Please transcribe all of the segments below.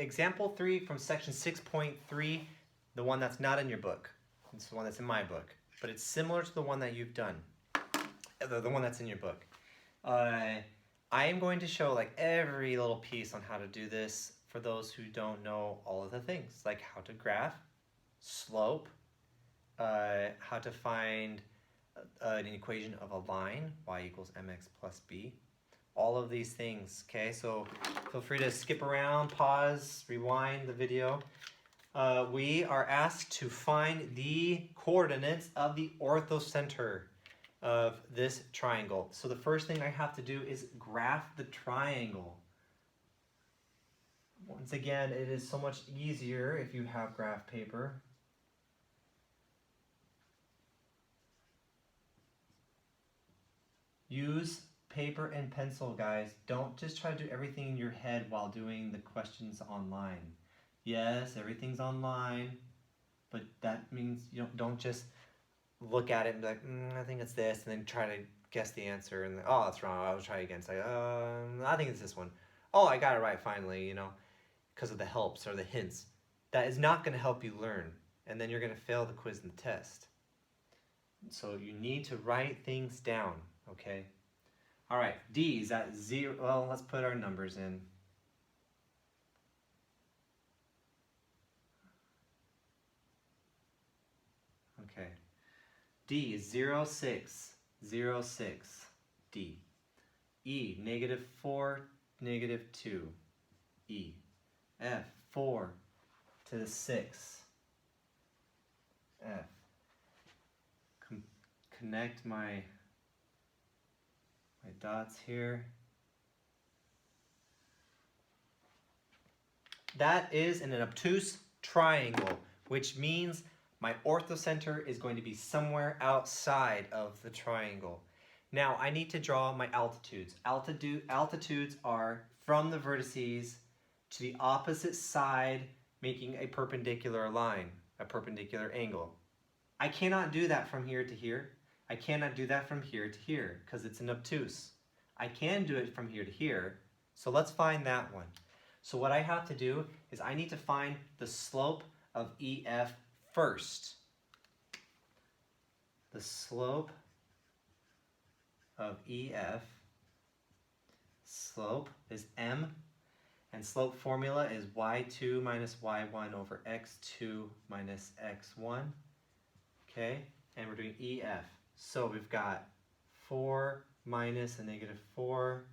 example 3 from section 6.3, the one that's not in your book. It's the one that's in my book, but it's similar to the one that you've done, the one that's in your book. I am going to show like every little piece on how to do this for those who don't know all of the things, like how to graph, slope, how to find an equation of a line, y equals mx plus b. All of these things, okay? So feel free to skip around, pause, rewind the video. We are asked to find the coordinates of the orthocenter of this triangle. So the first thing I have to do is graph the triangle. Once again, it is so much easier if you have graph paper. Use paper and pencil, guys. Don't just try to do everything in your head while doing the questions online. Yes, everything's online, but that means you don't just look at it and be like, I think it's this, and then try to guess the answer, and oh, that's wrong, I'll try again. It's like, I think it's this one. Oh, I got it right finally, because of the helps or the hints. That is not going to help you learn, and then you're going to fail the quiz and the test. So you need to write things down, okay? All right, D is at 0. Well, let's put our numbers in. Okay. D is 0, 6, 0, 6, D. E, -4, -2, E. F, 4 to the 6, F. Connect my dots here. That is an obtuse triangle, which means my orthocenter is going to be somewhere outside of the triangle. Now I need to draw my altitudes. Altitudes are from the vertices to the opposite side, making a perpendicular line, a perpendicular angle. I cannot do that from here to here. I cannot do that from here to here because it's an obtuse. I can do it from here to here, so let's find that one. So what I have to do is I need to find the slope of EF first. The slope of EF, slope is M, and slope formula is y2 minus y1 over x2 minus x1. Okay, and we're doing EF. So we've got 4 minus a -4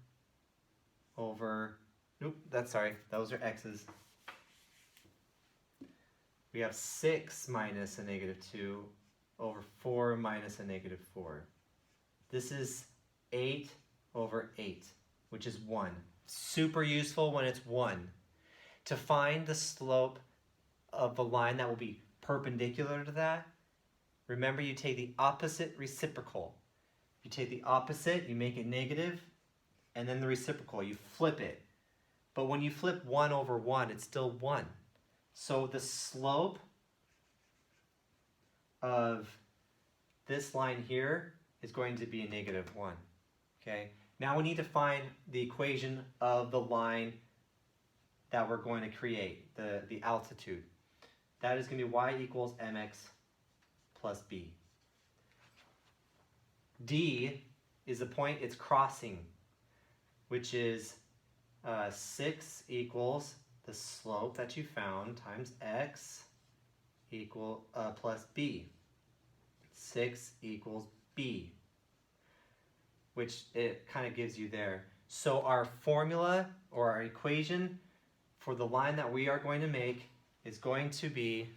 over, nope, those are x's. We have 6 minus a -2 over 4 minus a -4. This is 8 over 8, which is 1. Super useful when it's 1. To find the slope of the line that will be perpendicular to that, remember you take the opposite reciprocal. You take the opposite, you make it negative, and then the reciprocal, you flip it. But when you flip 1 over 1, it's still 1. So the slope of this line here is going to be a -1. Okay? Now we need to find the equation of the line that we're going to create, the altitude. That is going to be y equals mx plus b. D is the point it's crossing, which is 6 equals the slope that you found times x plus b. 6 equals b, which it kind of gives you there. So our formula or our equation for the line that we are going to make is going to be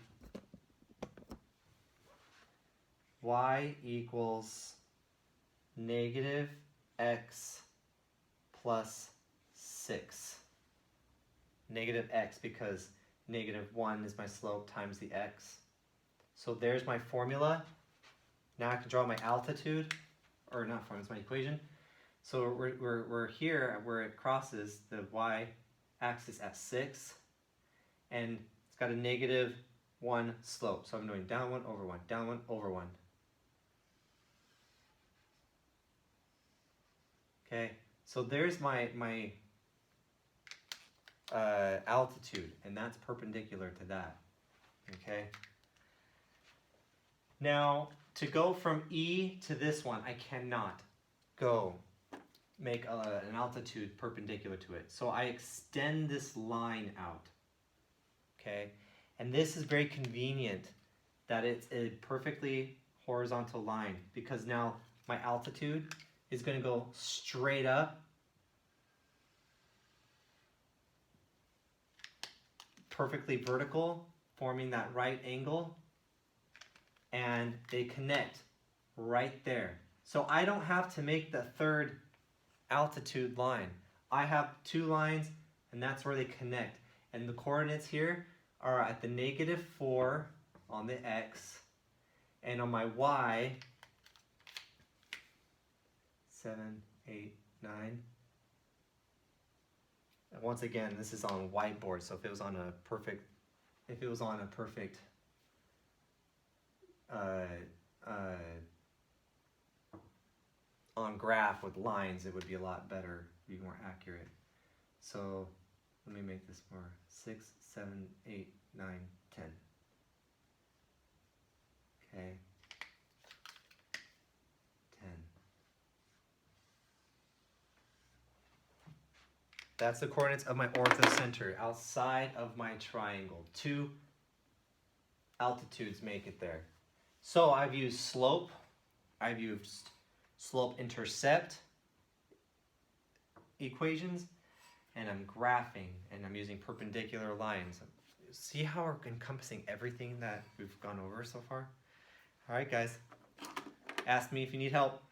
y equals -x plus 6. -x because -1 is my slope times the x. So there's my formula. Now I can draw my altitude, or not formula, it's my equation. So we're here where it crosses the y-axis at 6, and it's got a -1 slope. So I'm doing down 1 over 1, down 1 over 1. Okay, so there's my altitude, and that's perpendicular to that. Okay. Now, to go from E to this one, I cannot make an altitude perpendicular to it. So I extend this line out. Okay. And this is very convenient that it's a perfectly horizontal line, because now my altitude is going to go straight up, perfectly vertical, forming that right angle, and they connect right there. So I don't have to make the third altitude line. I have two lines, and that's where they connect. And the coordinates here are at the -4 on the x, and on my y, 7, 8, 9. And once again, this is on whiteboard, so if it was on a perfect on graph with lines, it would be a lot better, be more accurate. So let me make this more. 6, 7, 8, 9, 10. Okay. 10. That's the coordinates of my orthocenter outside of my triangle. 2 altitudes make it there. So I've used slope, I've used slope-intercept equations, and I'm graphing, and I'm using perpendicular lines. See how we're encompassing everything that we've gone over so far? All right, guys. Ask me if you need help.